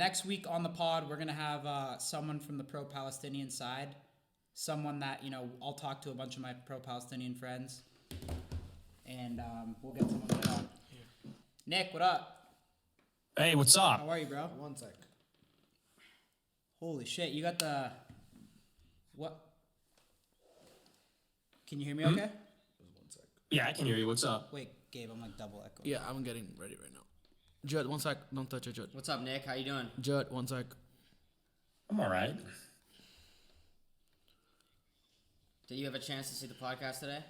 next week on the pod, we're going to have someone from the pro-Palestinian side. Someone that, I'll talk to a bunch of my pro-Palestinian friends. And we'll get someone good on. Nick, what up? Hey, what's up? How are you, bro? One sec. Holy shit, you got the... What? Can you hear me okay? 1 sec. Yeah, I can hear you. What's up? Wait, Gabe, I'm like double echo. Yeah, I'm getting ready right now. Judd, 1 sec. Don't touch it, Judd. What's up, Nick? How you doing? Judd, 1 sec. I'm all right. Did you have a chance to see the podcast today?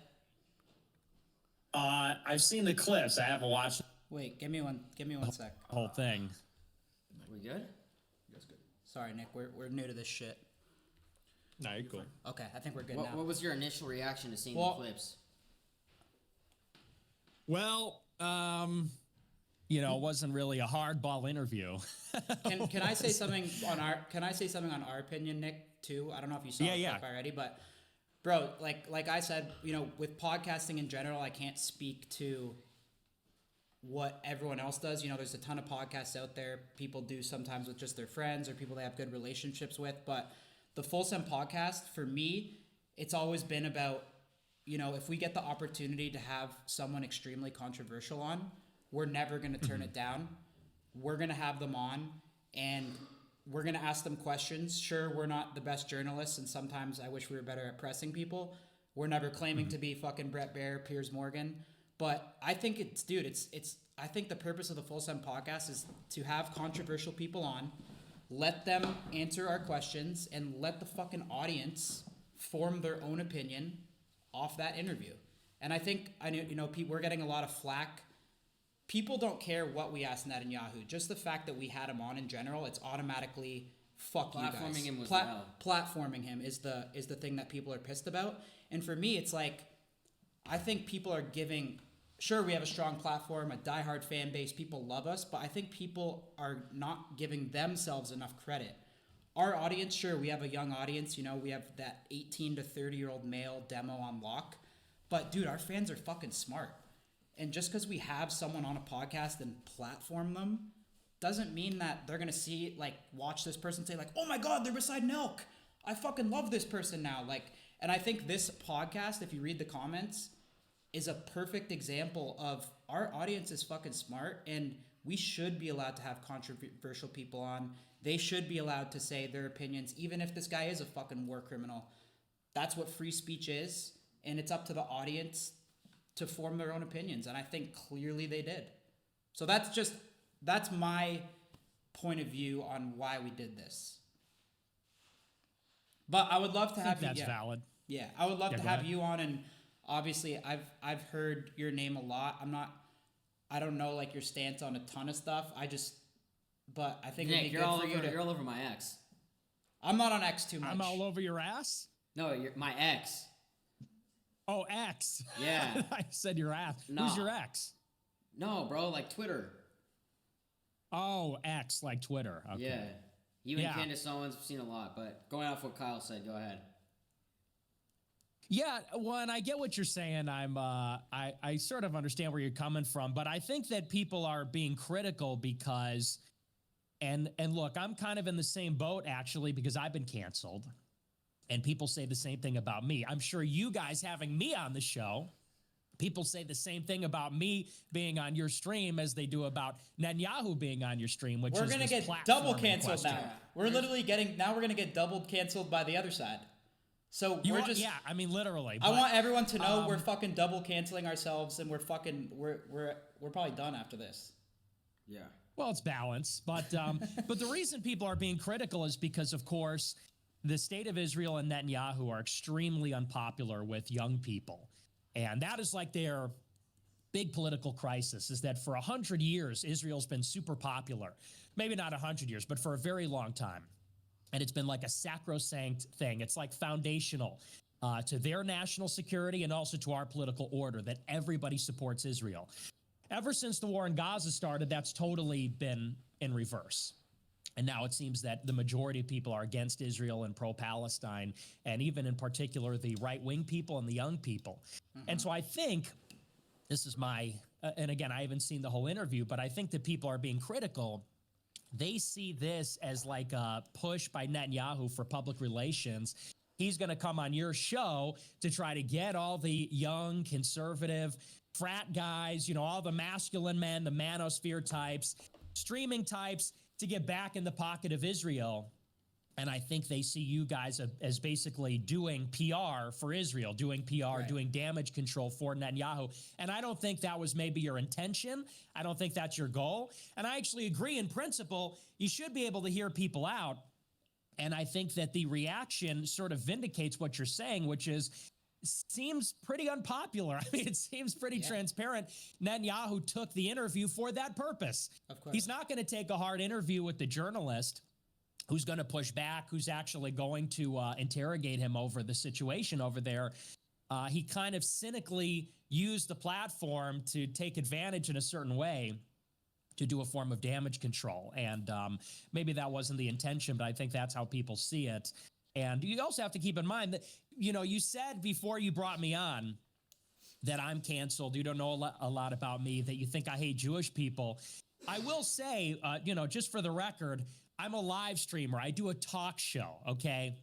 I've seen the clips. I haven't watched Wait, give me one sec. the whole thing. We good? That's good. Sorry, Nick, we're new to this shit. No, you're cool. Okay, I think we're good now. What was your initial reaction to seeing Well- the clips? Well, it wasn't really a hardball interview. Can I say something on our opinion, Nick, too? I don't know if you saw Yeah, the yeah. clip already, but bro, like I said, with podcasting in general, I can't speak to what everyone else does. There's a ton of podcasts out there people do sometimes with just their friends or people they have good relationships with, but the Full Send podcast, for me, it's always been about, if we get the opportunity to have someone extremely controversial on, we're never going to turn it down. We're going to have them on, and we're going to ask them questions. Sure, we're not the best journalists, and sometimes I wish we were better at pressing people. We're never claiming to be fucking Brett Baer, Piers Morgan. But I think I think the purpose of the Full Send podcast is to have controversial people on, let them answer our questions, and let the fucking audience form their own opinion off that interview. And I think, we're getting a lot of flack. People don't care what we asked Netanyahu. Just the fact that we had him on in general, it's automatically fuck you guys. Platforming him was well. Platforming him is the thing that people are pissed about. And for me, it's like, I think people are giving... Sure, we have a strong platform, a diehard fan base, people love us, but I think people are not giving themselves enough credit. Our audience, sure, we have a young audience, we have that 18 to 30-year-old male demo on lock, but dude, our fans are fucking smart. And just because we have someone on a podcast and platform them doesn't mean that they're going to watch this person say oh my God, they're beside Nelk. I fucking love this person now. And I think this podcast, if you read the comments, is a perfect example of our audience is fucking smart, and we should be allowed to have controversial people on. They should be allowed to say their opinions, even if this guy is a fucking war criminal. That's what free speech is, and it's up to the audience to form their own opinions, and I think clearly they did. So that's my point of view on why we did this. But I would love to have you. That's valid. Yeah, I would love to go have ahead. you on, and obviously I've heard your name a lot. I don't know your stance on a ton of stuff. But I think Nick, it'd be you're good all for over. you to. You're all over my ex. I'm not on X too much. I'm all over your ass? No, you're my ex. Oh, X. Yeah. I said your ass. No. Who's your ex? No, bro, like Twitter. Oh, X, like Twitter. Okay. Yeah. You and Yeah. Candace Owens have seen a lot, but going off what Kyle said, go ahead. Yeah, well, and I get what you're saying. I sort of understand where you're coming from, but I think that people are being critical because, and look, I'm kind of in the same boat actually because I've been canceled, and people say the same thing about me. I'm sure you guys having me on the show, people say the same thing about me being on your stream as they do about Netanyahu being on your stream, which We're is gonna this get double platforming canceled question. now. We're gonna get double canceled by the other side. So Yeah, I mean literally. I but- want everyone to know we're fucking double canceling ourselves, and we're probably done after this. Yeah. Well, it's balance, but the reason people are being critical is because, of course, the state of Israel and Netanyahu are extremely unpopular with young people, and that is like their big political crisis. Is that for 100 years Israel's been super popular, maybe not 100 years, but for a very long time, and it's been like a sacrosanct thing. It's like foundational to their national security and also to our political order that everybody supports Israel. Ever since the war in Gaza started, that's totally been in reverse. And now it seems that the majority of people are against Israel and pro-Palestine, and even in particular, the right-wing people and the young people. Mm-hmm. And so I think, this is my, and again, I haven't seen the whole interview, but I think that people are being critical they see this as like a push by Netanyahu for public relations. He's going to come on your show to try to get all the young, conservative, frat guys, you know, all the masculine men, the manosphere types, streaming types to get back in the pocket of Israel. And I think they see you guys as basically doing PR for Israel, doing PR, doing damage control for Netanyahu. And I don't think that was maybe your intention. I don't think that's your goal. And I actually agree in principle, you should be able to hear people out. And I think that the reaction sort of vindicates what you're saying, which is, seems pretty unpopular. I mean, it seems pretty transparent. Netanyahu took the interview for that purpose. Of course. He's not going to take a hard interview with the journalist who's going to push back, who's actually going to interrogate him over the situation over there. He kind of cynically used the platform to take advantage in a certain way to do a form of damage control. And maybe that wasn't the intention, but I think that's how people see it. And you also have to keep in mind that, you know, you said before you brought me on that I'm canceled. You don't know a lot about me, that you think I hate Jewish people. I will say, you know, just for the record, I'm a live streamer. I do a talk show, okay?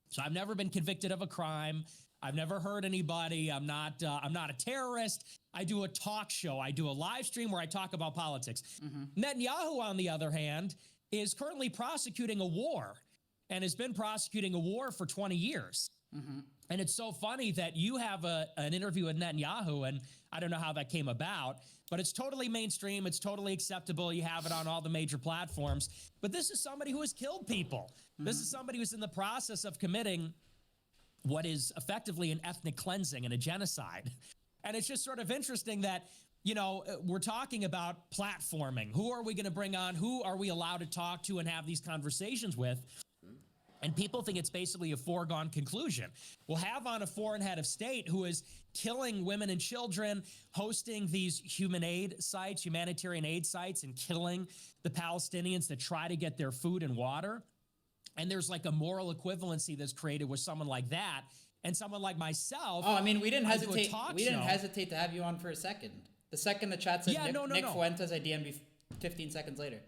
So I've never been convicted of a crime. I've never hurt anybody. I'm not a terrorist. I do a talk show. I do a live stream where I talk about politics. Netanyahu, on the other hand, is currently prosecuting a war and has been prosecuting a war for 20 years. And it's so funny that you have an interview with Netanyahu, and I don't know how that came about, but it's totally mainstream. It's totally acceptable. You have it on all the major platforms. But this is somebody who has killed people. This is somebody who's in the process of committing what is effectively an ethnic cleansing and a genocide. And it's just sort of interesting that, you know, we're talking about platforming. Who are we going to bring on? Who are we allowed to talk to and have these conversations with? And people think it's basically a foregone conclusion. We'll have on a foreign head of state who is killing women and children, hosting these humanitarian aid sites, and killing the Palestinians that try to get their food and water. And there's like a moral equivalency that's created with someone like that and someone like myself. Oh, I mean, we didn't I do a hesitate. talk We didn't show. hesitate to have you on for a second. The second the chat said Nick Fuentes, I DM'd you 15 seconds later.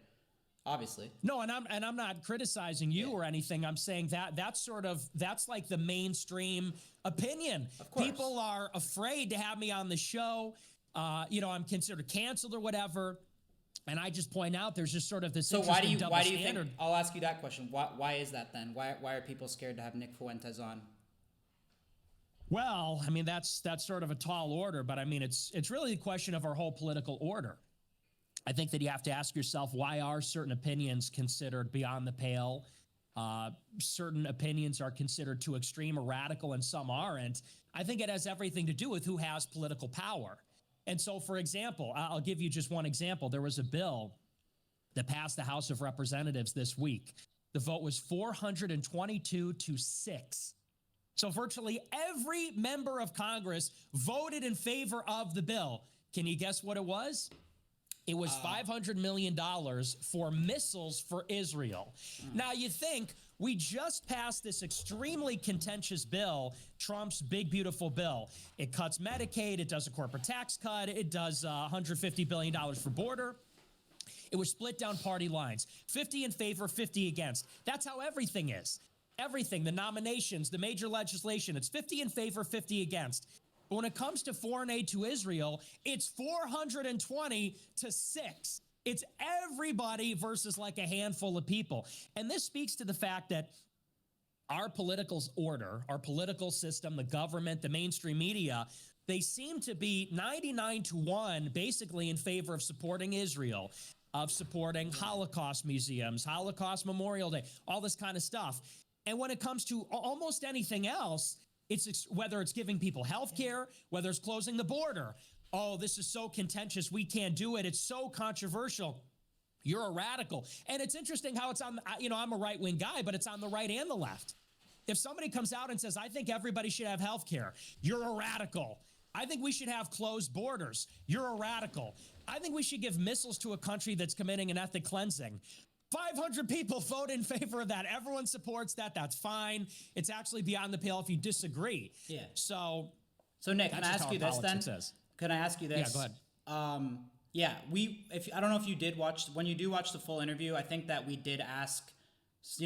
Obviously. No, and I'm not criticizing you or anything. I'm saying that's like the mainstream opinion. Of course. People are afraid to have me on the show. You know, I'm considered canceled or whatever. And I just point out there's just sort of this So interesting double why do you standard. think, I'll ask you that question. Why is that then? Why are people scared to have Nick Fuentes on? Well, I mean, that's sort of a tall order, but I mean, it's really a question of our whole political order. I think that you have to ask yourself, why are certain opinions considered beyond the pale? Certain opinions are considered too extreme or radical, and some aren't. I think it has everything to do with who has political power. And so, for example, I'll give you just one example. There was a bill that passed the House of Representatives this week. The vote was 422 to 6. So virtually every member of Congress voted in favor of the bill. Can you guess what it was? It was $500 million for missiles for Israel. Now, you think we just passed this extremely contentious bill, Trump's big, beautiful bill. It cuts Medicaid. It does a corporate tax cut. It does $150 billion for border. It was split down party lines, 50 in favor, 50 against. That's how everything is. Everything, the nominations, the major legislation, it's 50 in favor, 50 against. But when it comes to foreign aid to Israel, it's 420 to 6. It's everybody versus like a handful of people. And this speaks to the fact that our political order, our political system, the government, the mainstream media, they seem to be 99 to 1 basically in favor of supporting Israel, of supporting Holocaust museums, Holocaust Memorial Day, all this kind of stuff. And when it comes to almost anything else, it's whether it's giving people health care, whether it's closing the border. Oh, this is so contentious. We can't do it. It's so controversial. You're a radical. And it's interesting how it's on, you know, I'm a right-wing guy, but it's on the right and the left. If somebody comes out and says, I think everybody should have health care, you're a radical. I think we should have closed borders. You're a radical. I think we should give missiles to a country that's committing an ethnic cleansing. 500 people vote in favor of that. Everyone supports that. That's fine. It's actually beyond the pale if you disagree. Yeah. So Nick, can I ask you this then? Is. Can I ask you this? Yeah, go ahead. Yeah, I don't know if you did watch, when you do watch the full interview, I think that we did ask,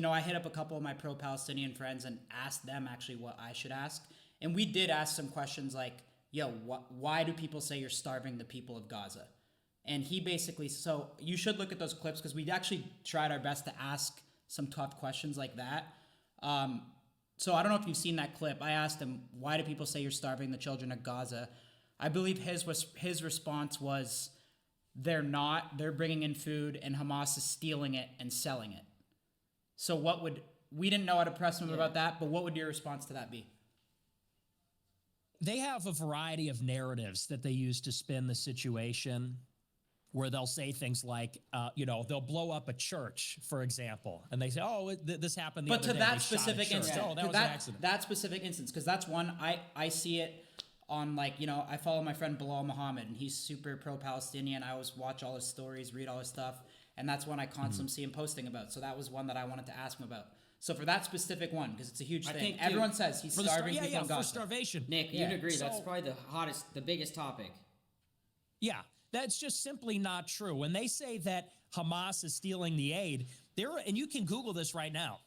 I hit up a couple of my pro-Palestinian friends and asked them actually what I should ask. And we did ask some questions like, yo, why do people say you're starving the people of Gaza? And he basically, so you should look at those clips because we actually tried our best to ask some tough questions like that. So I don't know if you've seen that clip. I asked him, why do people say you're starving the children of Gaza? I believe his response was, they're not. They're bringing in food, and Hamas is stealing it and selling it. So we didn't know how to press him about that, but what would your response to that be? They have a variety of narratives that they use to spin the situation, where they'll say things like, they'll blow up a church, for example, and they say, "Oh, this happened the other day." But to that specific instance, oh, that was an accident. That specific instance, because that's one I see it on, I follow my friend Bilal Muhammad, and he's super pro-Palestinian. I always watch all his stories, read all his stuff, and that's one I constantly see him posting about. So that was one that I wanted to ask him about. So for that specific one, because it's a huge thing, everyone says he's starving people in Gaza. For starvation. Nick, you'd agree that's probably the biggest topic. Yeah, that's just simply not true. When they say that Hamas is stealing the aid, and you can Google this right now,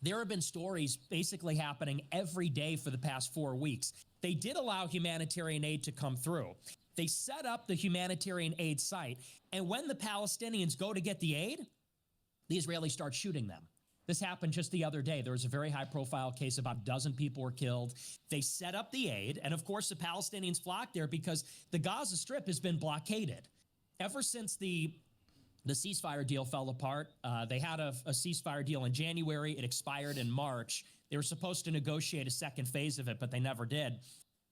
there have been stories basically happening every day for the past 4 weeks. They did allow humanitarian aid to come through. They set up the humanitarian aid site, and when the Palestinians go to get the aid, the Israelis start shooting them. This happened just the other day. There was a very high-profile case. About a dozen people were killed. They set up the aid, and of course, the Palestinians flocked there because the Gaza Strip has been blockaded. Ever since the ceasefire deal fell apart, they had a ceasefire deal in January. It expired in March. They were supposed to negotiate a second phase of it, but they never did.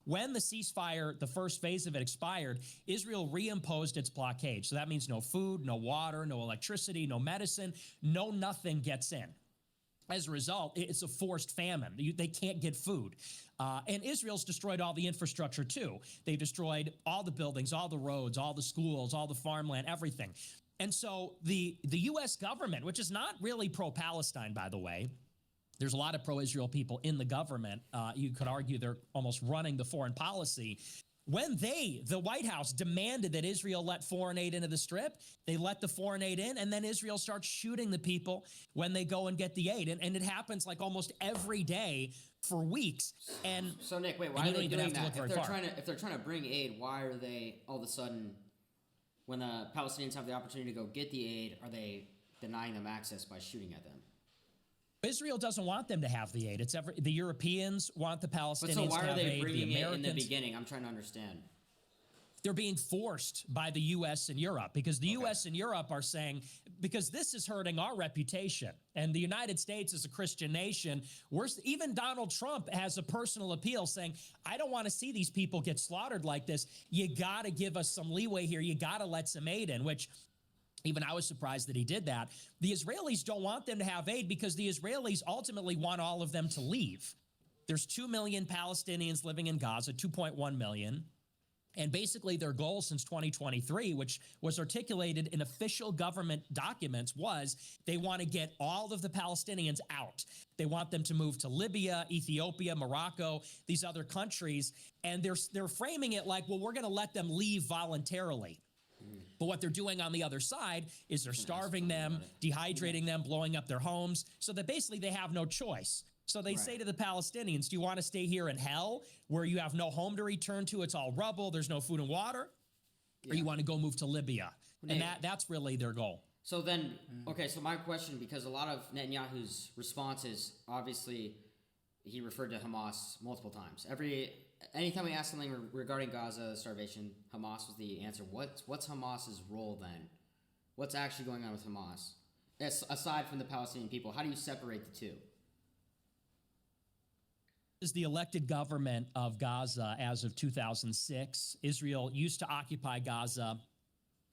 When the ceasefire, the first phase of it expired, Israel reimposed its blockade. So that means no food, no water, no electricity, no medicine, nothing gets in. As a result, it's a forced famine. They can't get food. And Israel's destroyed all the infrastructure, too. They destroyed all the buildings, all the roads, all the schools, all the farmland, everything. And so the U.S. government, which is not really pro-Palestine, by the way, there's a lot of pro-Israel people in the government. You could argue they're almost running the foreign policy. When the White House, demanded that Israel let foreign aid into the Strip, they let the foreign aid in, and then Israel starts shooting the people when they go and get the aid. And it happens like almost every day for weeks. And so, Nick, wait, why are they doing that? If they're trying to bring aid, why are they all of a sudden, when the Palestinians have the opportunity to go get the aid, are they denying them access by shooting at them? Israel doesn't want them to have the aid. The Europeans want the Palestinians to have aid. But so why are they bringing it in the beginning? I'm trying to understand. They're being forced by the U.S. and Europe because the U.S. and Europe are saying, because this is hurting our reputation. And the United States is a Christian nation. Even Donald Trump has a personal appeal saying, I don't want to see these people get slaughtered like this. You got to give us some leeway here. You got to let some aid in, which even I was surprised that he did that. The Israelis don't want them to have aid because the Israelis ultimately want all of them to leave. There's 2 million Palestinians living in Gaza, 2.1 million. And basically their goal since 2023, which was articulated in official government documents, was they want to get all of the Palestinians out. They want them to move to Libya, Ethiopia, Morocco, these other countries. And they're framing it like, well, we're going to let them leave voluntarily. But what they're doing on the other side is they're starving them, dehydrating them, blowing up their homes, so that basically they have no choice. So they say to the Palestinians, do you want to stay here in hell where you have no home to return to? It's all rubble. There's no food and water. Or you want to go move to Libya? And that's really their goal. So then, okay, so my question, because a lot of Netanyahu's responses, obviously, he referred to Hamas multiple times. Anytime we ask something regarding Gaza starvation, Hamas was the answer. What's Hamas's role then? What's actually going on with Hamas? Aside from the Palestinian people, how do you separate the two? Is the elected government of Gaza as of 2006. Israel used to occupy Gaza.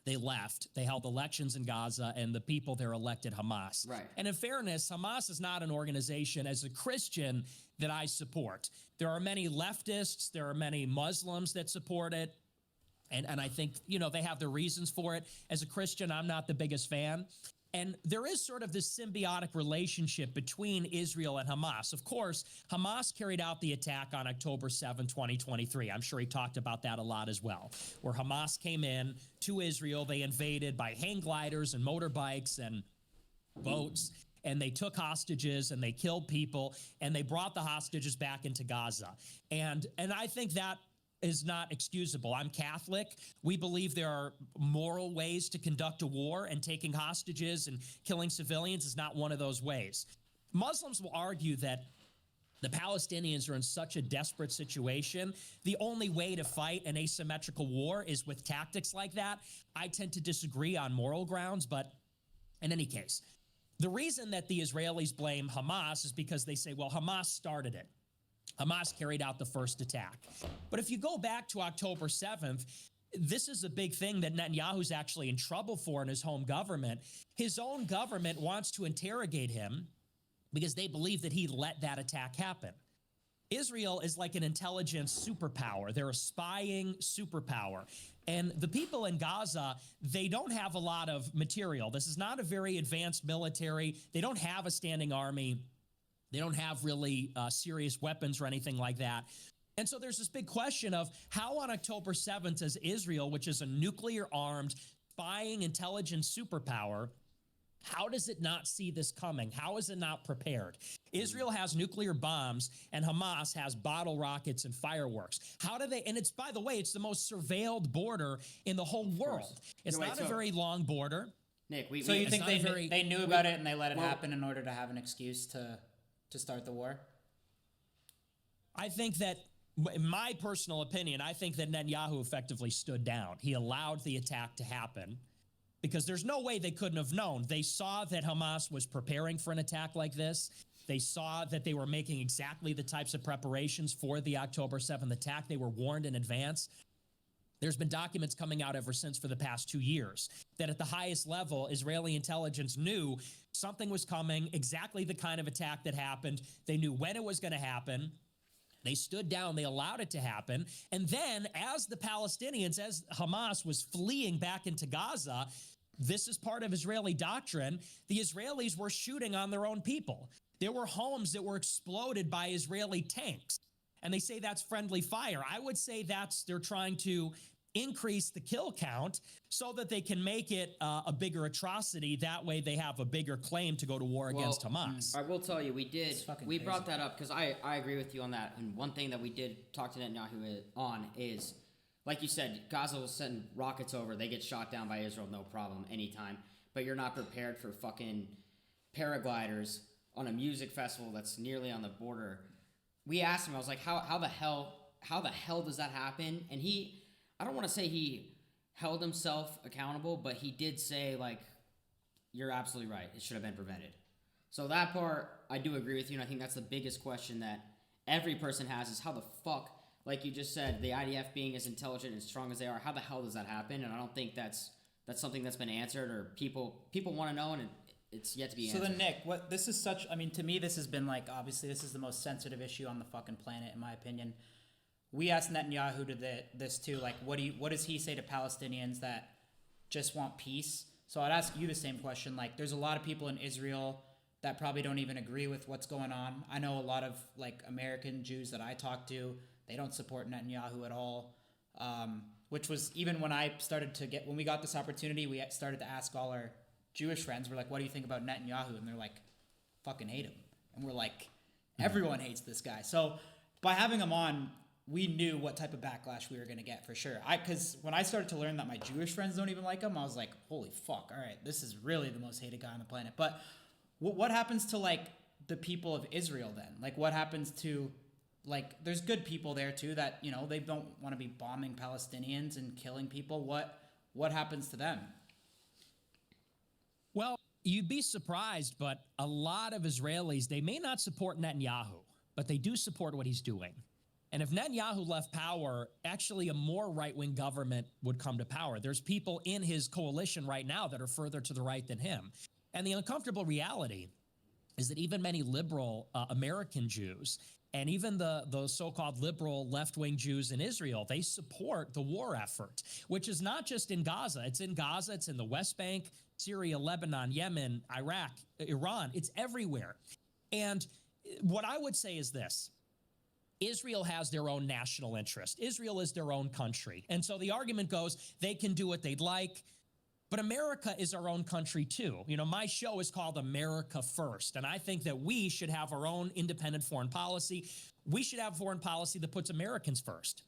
They left. They held elections in Gaza, and the people there elected Hamas. Right. And in fairness, Hamas is not an organization, as a Christian, that I support. There are many leftists. There are many Muslims that support it. And I think, they have their reasons for it. As a Christian, I'm not the biggest fan. And there is sort of this symbiotic relationship between Israel and Hamas. Of course, Hamas carried out the attack on October 7, 2023. I'm sure he talked about that a lot as well, where Hamas came in to Israel. They invaded by hang gliders and motorbikes and boats, and they took hostages and they killed people, and they brought the hostages back into Gaza. And I think that is not excusable. I'm Catholic. We believe there are moral ways to conduct a war, and taking hostages and killing civilians is not one of those ways. Muslims will argue that the Palestinians are in such a desperate situation. The only way to fight an asymmetrical war is with tactics like that. I tend to disagree on moral grounds, but in any case, the reason that the Israelis blame Hamas is because they say, well, Hamas started it. Hamas carried out the first attack. But if you go back to October 7th, this is a big thing that Netanyahu's actually in trouble for in his home government. His own government wants to interrogate him because they believe that he let that attack happen. Israel is like an intelligence superpower. They're a spying superpower. And the people in Gaza, they don't have a lot of material. This is not a very advanced military. They don't have a standing army. They don't have really serious weapons or anything like that. And so there's this big question of how on October 7th does Israel, which is a nuclear-armed, spying intelligence superpower, how does it not see this coming? How is it not prepared? Israel has nuclear bombs, and Hamas has bottle rockets and fireworks. How do they, and it's, by the way, it's the most surveilled border in the whole world. It's not a very long border. Nick, so you think they knew about it and they let it happen in order to have an excuse to start the war? I think that, in my personal opinion, I think that Netanyahu effectively stood down. He allowed the attack to happen because there's no way they couldn't have known. They saw that Hamas was preparing for an attack like this. They saw that they were making exactly the types of preparations for the October 7th attack. They were warned in advance. There's been documents coming out ever since for the past 2 years that at the highest level, Israeli intelligence knew something was coming, exactly the kind of attack that happened. They knew when it was going to happen. They stood down. They allowed it to happen. And then as the Palestinians, as Hamas was fleeing back into Gaza, this is part of Israeli doctrine, the Israelis were shooting on their own people. There were homes that were exploded by Israeli tanks. And they say that's friendly fire. I would say they're trying to increase the kill count so that they can make it a bigger atrocity. That way they have a bigger claim to go to war against Hamas. I will tell you, we crazy. brought that up because I agree with you on that. And one thing that we did talk to Netanyahu on is, like you said, Gaza was sending rockets over. They get shot down by Israel, no problem, anytime. But you're not prepared for fucking paragliders on a music festival that's nearly on the border. We asked him, I was like, how the hell does that happen? And I don't want to say he held himself accountable, but he did say, like, you're absolutely right. It should have been prevented. So that part, I do agree with you, and I think that's the biggest question that every person has is how the fuck, like you just said, the IDF being as intelligent and strong as they are, how the hell does that happen? And I don't think that's something that's been answered or people want to know, and it's yet to be answered. So then, Nick, to me, this has been like, obviously, this is the most sensitive issue on the fucking planet, in my opinion. We asked Netanyahu this too, like, what does he say to Palestinians that just want peace? So I'd ask you the same question. Like, there's a lot of people in Israel that probably don't even agree with what's going on. I know a lot of, like, American Jews that I talk to, they don't support Netanyahu at all. Which was, even when when we got this opportunity, we started to ask all our Jewish friends, we're like, what do you think about Netanyahu? And they're like, fucking hate him. And we're like, everyone hates this guy. So by having him on, we knew what type of backlash we were going to get for sure. Because when I started to learn that my Jewish friends don't even like him, I was like, holy fuck, all right, this is really the most hated guy on the planet. But what happens to, like, the people of Israel then? Like, what happens to, like, there's good people there too that, you know, they don't want to be bombing Palestinians and killing people. What happens to them? Well, you'd be surprised, but a lot of Israelis, they may not support Netanyahu, but they do support what he's doing. And if Netanyahu left power, actually a more right-wing government would come to power. There's people in his coalition right now that are further to the right than him. And the uncomfortable reality is that even many liberal American Jews and even the so-called liberal left-wing Jews in Israel, they support the war effort, which is not just in Gaza. It's in Gaza, it's in the West Bank, Syria, Lebanon, Yemen, Iraq, Iran. It's everywhere. And what I would say is this. Israel has their own national interest. Israel is their own country. And so the argument goes, they can do what they'd like. But America is our own country too. You know, my show is called America First. And I think that we should have our own independent foreign policy. We should have foreign policy that puts Americans first.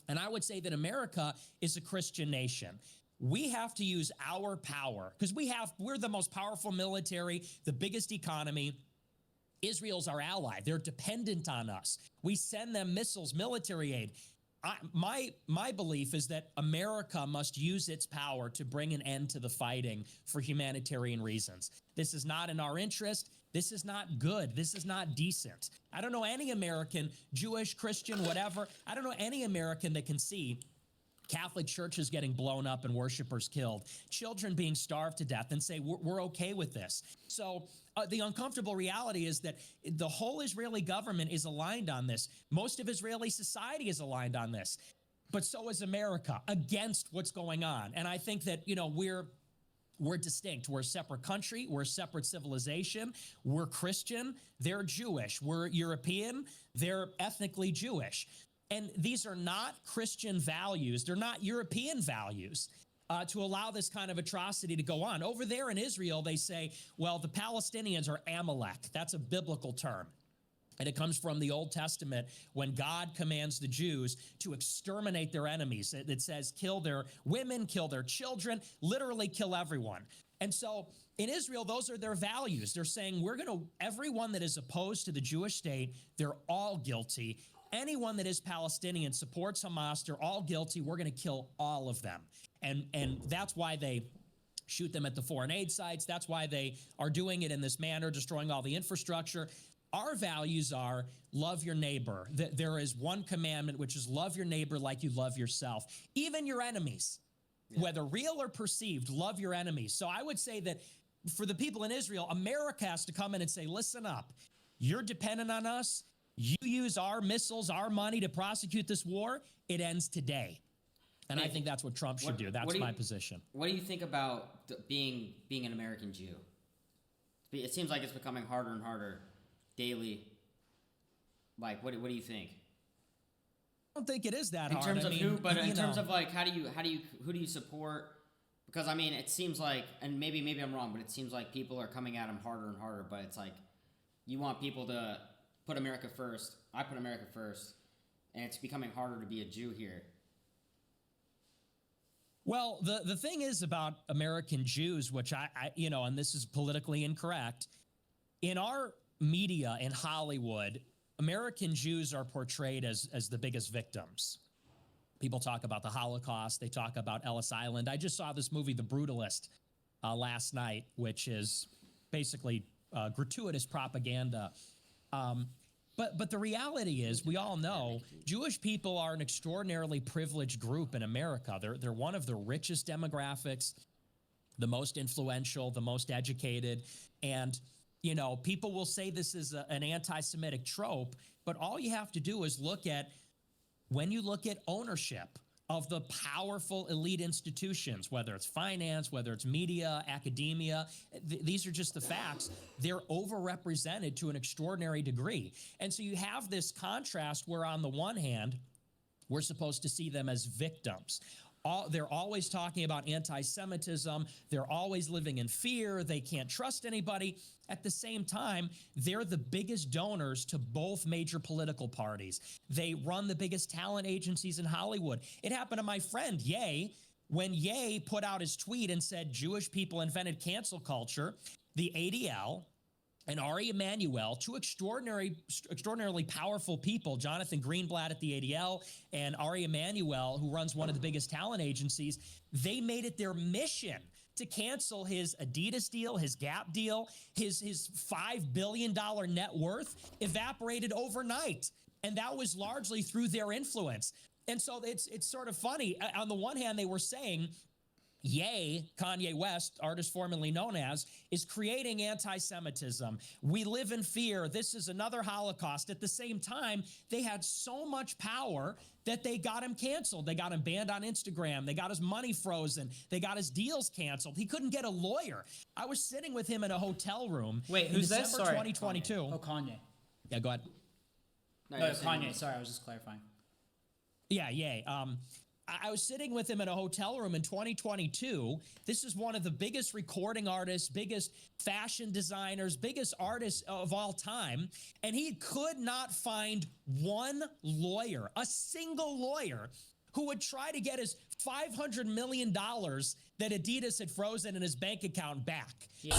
And I would say that America is a Christian nation. We have to use our power because we're the most powerful military, the biggest economy. Israel's our ally. They're dependent on us. We send them missiles, military aid. My belief is that America must use its power to bring an end to the fighting for humanitarian reasons. This is not in our interest. This is not good. This is not decent. I don't know any American, Jewish, Christian, whatever. I don't know any American that can see Catholic churches getting blown up and worshipers killed, children being starved to death, and say, we're okay with this. So the uncomfortable reality is that the whole Israeli government is aligned on this. Most of Israeli society is aligned on this, but so is America against what's going on. And I think that, you know, we're distinct. We're a separate country. We're a separate civilization. We're Christian. They're Jewish. We're European. They're ethnically Jewish. And these are not Christian values. They're not European values to allow this kind of atrocity to go on. Over there in Israel, they say, well, the Palestinians are Amalek. That's a biblical term. And it comes from the Old Testament when God commands the Jews to exterminate their enemies. It says kill their women, kill their children, literally kill everyone. And so in Israel, those are their values. They're saying everyone that is opposed to the Jewish state, they're all guilty. Anyone that is Palestinian supports Hamas, they're all guilty. We're going to kill all of them. And that's why they shoot them at the foreign aid sites. That's why they are doing it in this manner, destroying all the infrastructure. Our values are love your neighbor. There is one commandment, which is love your neighbor like you love yourself, even your enemies, whether real or perceived, love your enemies. So I would say that for the people in Israel, America has to come in and say, listen up, you're dependent on us. You use our missiles, our money to prosecute this war. It ends today. And I think that's what Trump should do. That's my position. What do you think about being an American Jew? It seems like it's becoming harder and harder daily. Like, what do you think? I don't think it is that hard. In terms of in terms of like, who do you support? Because I mean, it seems like, and maybe I'm wrong, but it seems like people are coming at him harder and harder. But it's like, you want people to put America first. I put America first, and it's becoming harder to be a Jew here. Well, the thing is about American Jews, which I and this is politically incorrect, in our media in Hollywood, American Jews are portrayed as the biggest victims. People talk about the Holocaust. They talk about Ellis Island. I just saw this movie, The Brutalist, last night, which is basically gratuitous propaganda. But the reality is, we all know Jewish people are an extraordinarily privileged group in America. They're one of the richest demographics, the most influential, the most educated. And, people will say this is an anti-Semitic trope, but all you have to do is when you look at ownership of the powerful elite institutions, whether it's finance, whether it's media, academia, these are just the facts. They're overrepresented to an extraordinary degree. And so you have this contrast where on the one hand, we're supposed to see them as victims. They're always talking about anti-Semitism. They're always living in fear. They can't trust anybody. At the same time, they're the biggest donors to both major political parties. They run the biggest talent agencies in Hollywood. It happened to my friend, Ye. When Ye put out his tweet and said Jewish people invented cancel culture, the ADL and Ari Emanuel, two extraordinarily powerful people, Jonathan Greenblatt at the ADL and Ari Emanuel, who runs one of the biggest talent agencies, they made it their mission to cancel his Adidas deal, his Gap deal, his $5 billion net worth evaporated overnight. And that was largely through their influence. And so it's sort of funny. On the one hand, they were saying, Ye, Kanye West, artist formerly known as, is creating anti-Semitism. We live in fear. This is another Holocaust. At the same time, they had so much power that they got him canceled. They got him banned on Instagram. They got his money frozen. They got his deals canceled. He couldn't get a lawyer. I was sitting with him in a hotel room. Wait, in who's December this? Sorry. 2022. Kanye. Oh, Kanye. Yeah, go ahead. No, No, you're saying- Kanye. Sorry, I was just clarifying. Yeah, yay. I was sitting with him in a hotel room in 2022. This is one of the biggest recording artists, biggest fashion designers, biggest artists of all time. And he could not find one lawyer, a single lawyer, who would try to get his $500 million that Adidas had frozen in his bank account back. Yeah.